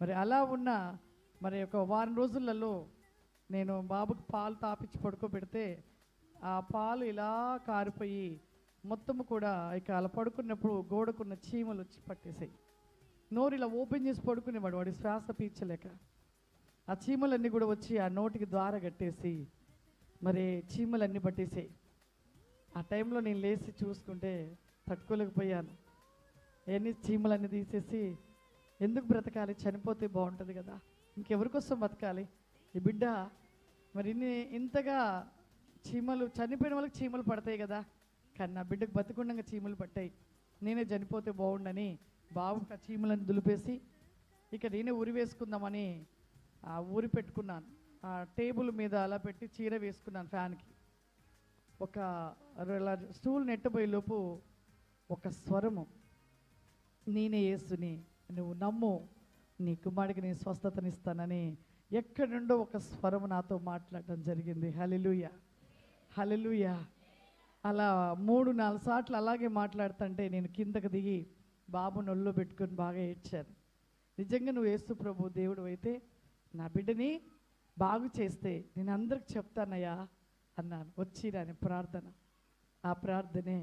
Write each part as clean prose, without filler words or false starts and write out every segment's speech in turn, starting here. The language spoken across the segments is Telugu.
మరి అలా ఉన్న మరి ఒక వారం రోజులలో నేను బాబుకి పాలు తాపించి పడుకోబెడితే ఆ పాలు ఇలా కారిపోయి మొత్తము కూడా ఇక అలా పడుకున్నప్పుడు గోడకున్న చీమలు వచ్చి పట్టేసాయి. నోరు ఇలా ఓపెన్ చేసి పడుకునేవాడు, వాడి శ్వాస పీల్చలేక ఆ చీమలన్నీ కూడా వచ్చి ఆ నోటికి ద్వారా కట్టేసి మరి చీమలన్నీ పట్టేసాయి. ఆ టైంలో నేను లేచి చూసుకుంటే తట్టుకోలేకపోయాను. ఎన్ని చీమలన్నీ తీసేసి ఎందుకు బ్రతకాలి, చనిపోతే బాగుంటుంది కదా, ఇంకెవరికోసం బతకాలి, ఈ బిడ్డ మరి ఇంతగా చీమలు చనిపోయిన వాళ్ళకి చీమలు పడతాయి కదా, కానీ నా బిడ్డకు బతికుండగా చీమలు పట్టాయి, నేనే చనిపోతే బాగుండని బాబు ఆ చీమలను దులిపేసి ఇక నేనే ఉరి వేసుకుందామని ఆ ఊరి పెట్టుకున్నాను. ఆ టేబుల్ మీద అలా పెట్టి చీర వేసుకున్నాను ఫ్యాన్కి. ఒక స్టూల్ నెట్టబోయే లోపు ఒక స్వరము, నేనే యేసుని, నువ్వు నమ్ము, నీ కుమారుడికి నేను స్వస్థతనిస్తానని ఎక్కడి నుండో ఒక స్వరం నాతో మాట్లాడడం జరిగింది. హల్లెలూయా, హల్లెలూయా. అలా 3-4 సార్లు అలాగే మాట్లాడుతుంటే నేను కిందకు దిగి బాబు నొల్లో పెట్టుకొని బాగా ఏడ్చాను. నిజంగా నువ్వు యేసు ప్రభు దేవుడు అయితే నా బిడ్డని బాగు చేస్తే నేను అందరికి చెప్తానయ్యా అన్నాను. వచ్చిరాని ప్రార్థన, ఆ ప్రార్థనే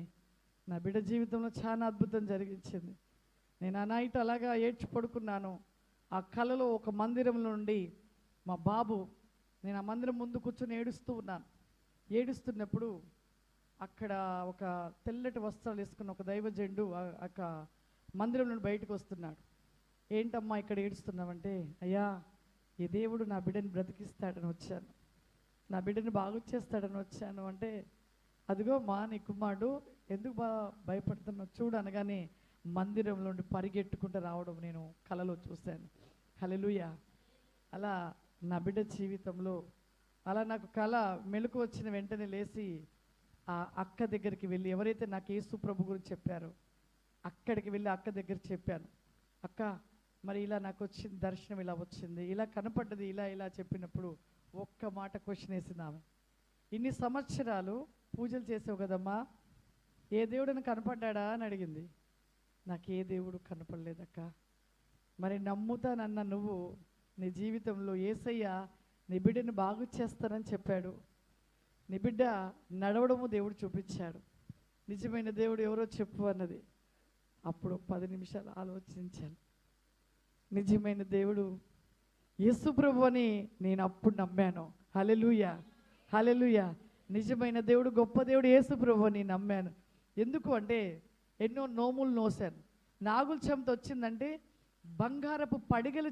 నా బిడ్డ జీవితంలో చాలా అద్భుతం జరిగించింది. నేను ఆ నైట్ అలాగా ఏడ్చి పడుకున్నాను. ఆ కలలో ఒక మందిరం నుండి మా బాబు, నేను ఆ మందిరం ముందు కూర్చొని ఏడుస్తూ ఉన్నాను. ఏడుస్తున్నప్పుడు అక్కడ ఒక తెల్లటి వస్త్రాలు వేసుకున్న ఒక దైవజనుడు ఒక మందిరం నుండి బయటకు వస్తున్నాడు. ఏంటమ్మా ఇక్కడ ఏడుస్తున్నావంటే, అయ్యా ఈ దేవుడు నా బిడ్డని బ్రతికిస్తాడని వచ్చాను, నా బిడ్డని బాగు చేస్తాడని వచ్చాను అంటే, అదిగో మా నీ కుమారుడు, ఎందుకు భయపడుతున్నావు చూడు అనగానే మందిరం నుండి పరిగెట్టుకుంటూ రావడం నేను కలలో చూశాను. హల్లెలూయా. అలా నా బిడ్డ జీవితంలో అలా నాకు కళ మెలకు వచ్చిన వెంటనే లేచి ఆ అక్క దగ్గరికి వెళ్ళి, ఎవరైతే నాకు యేసు ప్రభు గురించి చెప్పారో అక్కడికి వెళ్ళి అక్క దగ్గర చెప్పాను. అక్క మరి ఇలా నాకు వచ్చింది దర్శనం, ఇలా వచ్చింది, ఇలా కనపడ్డది, ఇలా ఇలా చెప్పినప్పుడు ఒక్క మాట క్వశ్చన్ వేసింది ఆమె, ఇన్ని సంవత్సరాలు పూజలు చేసావు కదమ్మా, ఏ దేవుడని కనపడ్డా అని అడిగింది. నాకు ఏ దేవుడు కనపడలేదక్క. మరి నమ్ముతానన్న నువ్వు నీ జీవితంలో యేసయ్య నీ బిడ్డని బాగు చేస్తానని చెప్పాడు, నీ బిడ్డ నడవడము దేవుడు చూపించాడు, నిజమైన దేవుడు ఎవరో చెప్పు అన్నది. అప్పుడు 10 నిమిషాలు ఆలోచించాను. నిజమైన దేవుడు యేసు ప్రభు అని నేను అప్పుడు నమ్మాను. హల్లెలూయా, హల్లెలూయా. నిజమైన దేవుడు, గొప్ప దేవుడు యేసు ప్రభు అని నమ్మాను. ఎందుకు అంటే ఎన్నో నోములు నోసాను. నాగుల చెమట వచ్చిందంటే బంగారపు పడిగలు